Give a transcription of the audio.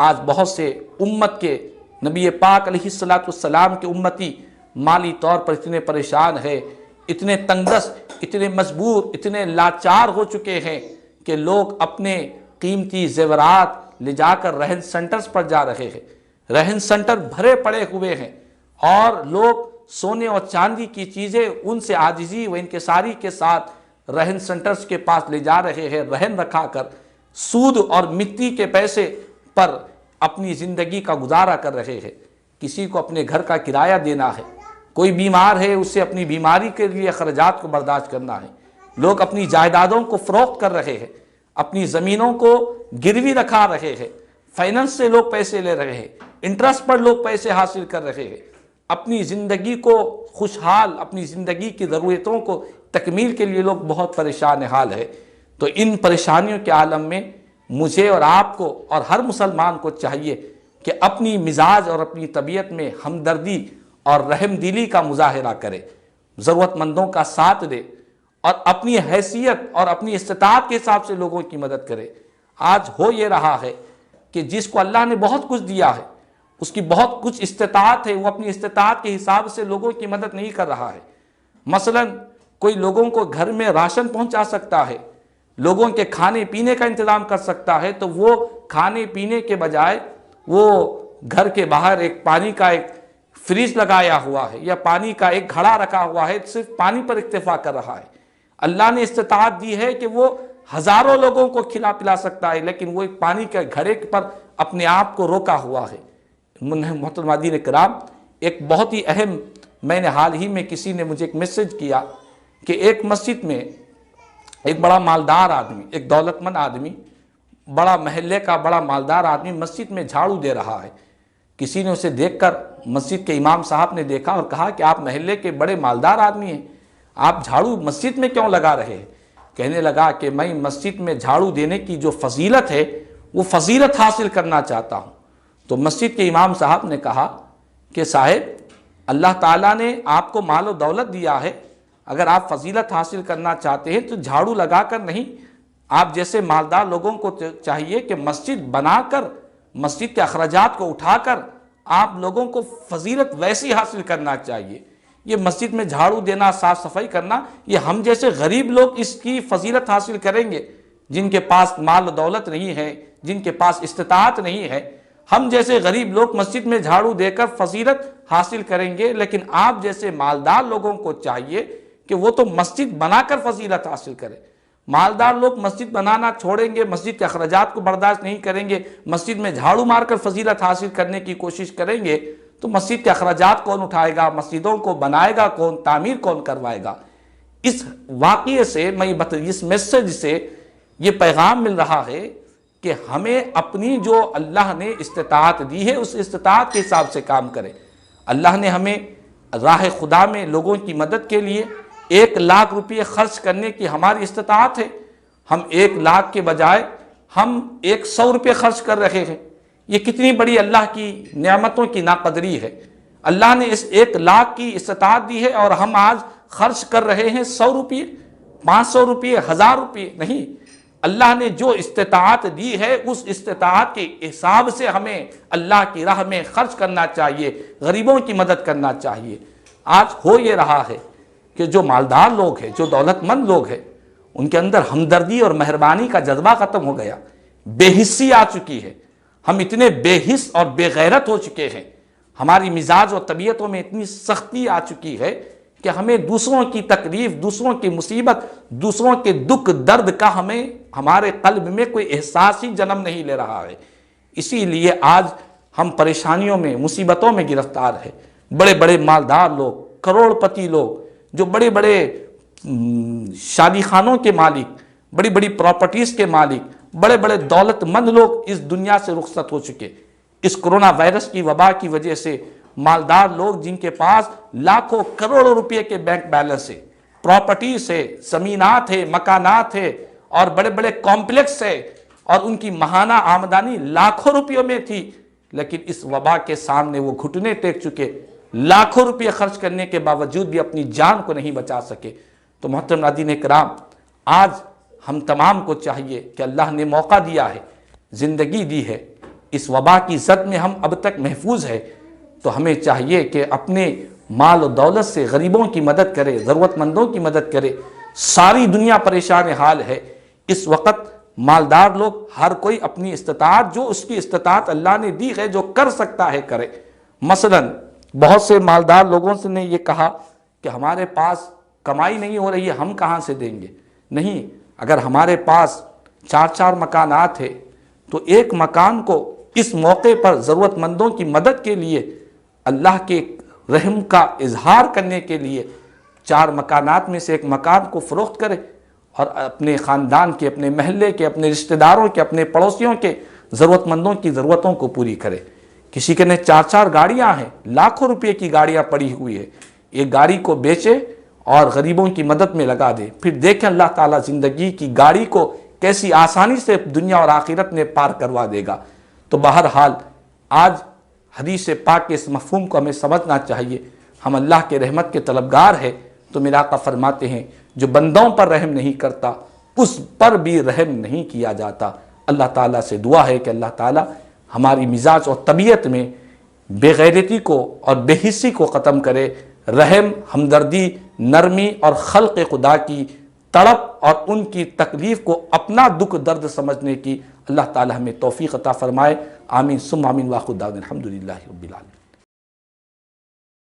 آج بہت سے امت کے نبی پاک علیہ الصلاۃ والسلام کے امتی مالی طور پر اتنے پریشان ہیں، اتنے تنگدست، اتنے مجبور، اتنے لاچار ہو چکے ہیں کہ لوگ اپنے قیمتی زیورات لے جا کر رہن سینٹرز پر جا رہے ہیں۔ رہن سینٹر بھرے پڑے ہوئے ہیں اور لوگ سونے اور چاندی کی چیزیں ان سے عاجزی و انکساری کے ساتھ رہن سینٹرز کے پاس لے جا رہے ہیں، رہن رکھا کر سود اور مٹی کے پیسے پر اپنی زندگی کا گزارا کر رہے ہیں۔ کسی کو اپنے گھر کا کرایہ دینا ہے، کوئی بیمار ہے اسے اپنی بیماری کے لیے اخراجات کو برداشت کرنا ہے۔ لوگ اپنی جائیدادوں کو فروخت کر رہے ہیں، اپنی زمینوں کو گروی رکھا رہے ہیں، فائننس سے لوگ پیسے لے رہے ہیں، انٹرسٹ پر لوگ پیسے حاصل کر رہے ہیں۔ اپنی زندگی کو خوشحال، اپنی زندگی کی ضرورتوں کو تکمیل کے لیے لوگ بہت پریشان حال ہے۔ تو ان پریشانیوں کے عالم میں مجھے اور آپ کو اور ہر مسلمان کو چاہیے کہ اپنی مزاج اور اپنی طبیعت میں ہمدردی اور رحم دلی کا مظاہرہ کرے، ضرورت مندوں کا ساتھ دے اور اپنی حیثیت اور اپنی استطاعت کے حساب سے لوگوں کی مدد کرے۔ آج ہو یہ رہا ہے کہ جس کو اللہ نے بہت کچھ دیا ہے، اس کی بہت کچھ استطاعت ہے، وہ اپنی استطاعت کے حساب سے لوگوں کی مدد نہیں کر رہا ہے۔ مثلا کوئی لوگوں کو گھر میں راشن پہنچا سکتا ہے، لوگوں کے کھانے پینے کا انتظام کر سکتا ہے، تو وہ کھانے پینے کے بجائے وہ گھر کے باہر ایک پانی کا ایک فریج لگایا ہوا ہے یا پانی کا ایک گھڑا رکھا ہوا ہے، صرف پانی پر اکتفا کر رہا ہے۔ اللہ نے استطاعت دی ہے کہ وہ ہزاروں لوگوں کو کھلا پلا سکتا ہے، لیکن وہ ایک پانی کے گھڑے پر اپنے آپ کو روکا ہوا ہے۔ محترمین کرام، ایک بہت ہی اہم، میں نے حال ہی میں کسی نے مجھے ایک میسج کیا کہ ایک مسجد میں ایک بڑا مالدار آدمی، ایک دولت مند آدمی، بڑا محلے کا بڑا مالدار آدمی مسجد میں جھاڑو دے رہا ہے۔ کسی نے اسے دیکھ کر، مسجد کے امام صاحب نے دیکھا اور کہا کہ آپ محلے کے بڑے مالدار آدمی ہیں، آپ جھاڑو مسجد میں کیوں لگا رہے ہیں؟ کہنے لگا کہ میں مسجد میں جھاڑو دینے کی جو فضیلت ہے وہ فضیلت حاصل کرنا چاہتا ہوں۔ تو مسجد کے امام صاحب نے کہا کہ صاحب، اللہ تعالیٰ نے آپ کو مال و دولت دیا ہے، اگر آپ فضیلت حاصل کرنا چاہتے ہیں تو جھاڑو لگا کر نہیں، آپ جیسے مالدار لوگوں کو چاہیے کہ مسجد بنا کر، مسجد کے اخراجات کو اٹھا کر آپ لوگوں کو فضیلت ویسی حاصل کرنا چاہیے۔ یہ مسجد میں جھاڑو دینا، صاف صفائی کرنا، یہ ہم جیسے غریب لوگ اس کی فضیلت حاصل کریں گے، جن کے پاس مال و دولت نہیں ہے، جن کے پاس استطاعت نہیں ہے، ہم جیسے غریب لوگ مسجد میں جھاڑو دے کر فضیلت حاصل کریں گے، لیکن آپ جیسے مالدار لوگوں کو چاہیے کہ وہ تو مسجد بنا کر فضیلت حاصل کریں۔ مالدار لوگ مسجد بنانا چھوڑیں گے، مسجد کے اخراجات کو برداشت نہیں کریں گے، مسجد میں جھاڑو مار کر فضیلت حاصل کرنے کی کوشش کریں گے، تو مسجد کے اخراجات کون اٹھائے گا؟ مسجدوں کو بنائے گا کون؟ تعمیر کون کروائے گا؟ اس واقعے سے، اس میسج سے یہ پیغام مل رہا ہے کہ ہمیں اپنی جو اللہ نے استطاعت دی ہے اس استطاعت کے حساب سے کام کریں۔ اللہ نے ہمیں راہ خدا میں لوگوں کی مدد کے لیے 1,00,000 روپے خرچ کرنے کی ہماری استطاعت ہے، ہم 1,00,000 کے بجائے ہم 100 روپے خرچ کر رہے ہیں۔ یہ کتنی بڑی اللہ کی نعمتوں کی ناقدری ہے۔ اللہ نے اس 1,00,000 کی استطاعت دی ہے اور ہم آج خرچ کر رہے ہیں 100 روپے، 500 روپے، 1000 روپے نہیں۔ اللہ نے جو استطاعت دی ہے اس استطاعت کے حساب سے ہمیں اللہ کی راہ میں خرچ کرنا چاہیے، غریبوں کی مدد کرنا چاہیے۔ آج ہو یہ رہا ہے کہ جو مالدار لوگ ہیں، جو دولت مند لوگ ہیں، ان کے اندر ہمدردی اور مہربانی کا جذبہ ختم ہو گیا، بے حسی آ چکی ہے۔ ہم اتنے بے حس اور بے غیرت ہو چکے ہیں، ہماری مزاج اور طبیعتوں میں اتنی سختی آ چکی ہے کہ ہمیں دوسروں کی تکلیف، دوسروں کی مصیبت، دوسروں کے دکھ درد کا ہمارے قلب میں کوئی احساس ہی جنم نہیں لے رہا ہے۔ اسی لیے آج ہم پریشانیوں میں، مصیبتوں میں گرفتار ہیں۔ بڑے بڑے مالدار لوگ، کروڑ پتی لوگ، جو بڑے بڑے شادی خانوں کے مالک، بڑی بڑی پراپرٹیز کے مالک، بڑے بڑے دولت مند لوگ اس دنیا سے رخصت ہو چکے۔ اس کرونا وائرس کی وبا کی وجہ سے مالدار لوگ، جن کے پاس لاکھوں کروڑوں روپے کے بینک بیلنس ہے، پراپرٹیز ہے، زمینات ہے، مکانات ہے اور بڑے بڑے کمپلیکس ہے، اور ان کی ماہانہ آمدنی لاکھوں روپیوں میں تھی، لیکن اس وبا کے سامنے وہ گھٹنے ٹیک چکے، لاکھوں روپے خرچ کرنے کے باوجود بھی اپنی جان کو نہیں بچا سکے۔ تو محترم ناظرین کرام، آج ہم تمام کو چاہیے کہ اللہ نے موقع دیا ہے، زندگی دی ہے، اس وبا کی زد میں ہم اب تک محفوظ ہے، تو ہمیں چاہیے کہ اپنے مال و دولت سے غریبوں کی مدد کرے، ضرورت مندوں کی مدد کرے۔ ساری دنیا پریشان حال ہے اس وقت، مالدار لوگ ہر کوئی اپنی استطاعت، جو اس کی استطاعت اللہ نے دی ہے، جو کر سکتا ہے کرے۔ مثلا بہت سے مالدار لوگوں سے نے یہ کہا کہ ہمارے پاس کمائی نہیں ہو رہی ہے، ہم کہاں سے دیں گے؟ نہیں، اگر ہمارے پاس 4 مکانات ہے تو ایک مکان کو اس موقع پر ضرورت مندوں کی مدد کے لیے، اللہ کے رحم کا اظہار کرنے کے لیے 4 مکانات میں سے ایک مکان کو فروخت کرے اور اپنے خاندان کے، اپنے محلے کے، اپنے رشتہ داروں کے، اپنے پڑوسیوں کے ضرورت مندوں کی ضرورتوں کو پوری کرے۔ کسی کے نے 4 گاڑیاں ہیں، لاکھوں روپے کی گاڑیاں پڑی ہوئی ہے، ایک گاڑی کو بیچے اور غریبوں کی مدد میں لگا دے، پھر دیکھیں اللہ تعالیٰ زندگی کی گاڑی کو کیسی آسانی سے دنیا اور آخرت میں پار کروا دے گا۔ تو بہرحال آج حدیث پاک کے اس مفہوم کو ہمیں سمجھنا چاہیے۔ ہم اللہ کے رحمت کے طلبگار ہیں، تو میرا آقا فرماتے ہیں جو بندوں پر رحم نہیں کرتا اس پر بھی رحم نہیں کیا جاتا۔ اللہ تعالیٰ سے دعا ہے کہ اللہ تعالیٰ ہماری مزاج اور طبیعت میں بے غیرتی کو اور بے حسی کو ختم کرے، رحم، ہمدردی، نرمی اور خلق خدا کی تڑپ اور ان کی تکلیف کو اپنا دکھ درد سمجھنے کی اللہ تعالیٰ ہمیں توفیق عطا فرمائے۔ آمین ثم آمین، واخر دعوانا الحمدللہ رب العالمین۔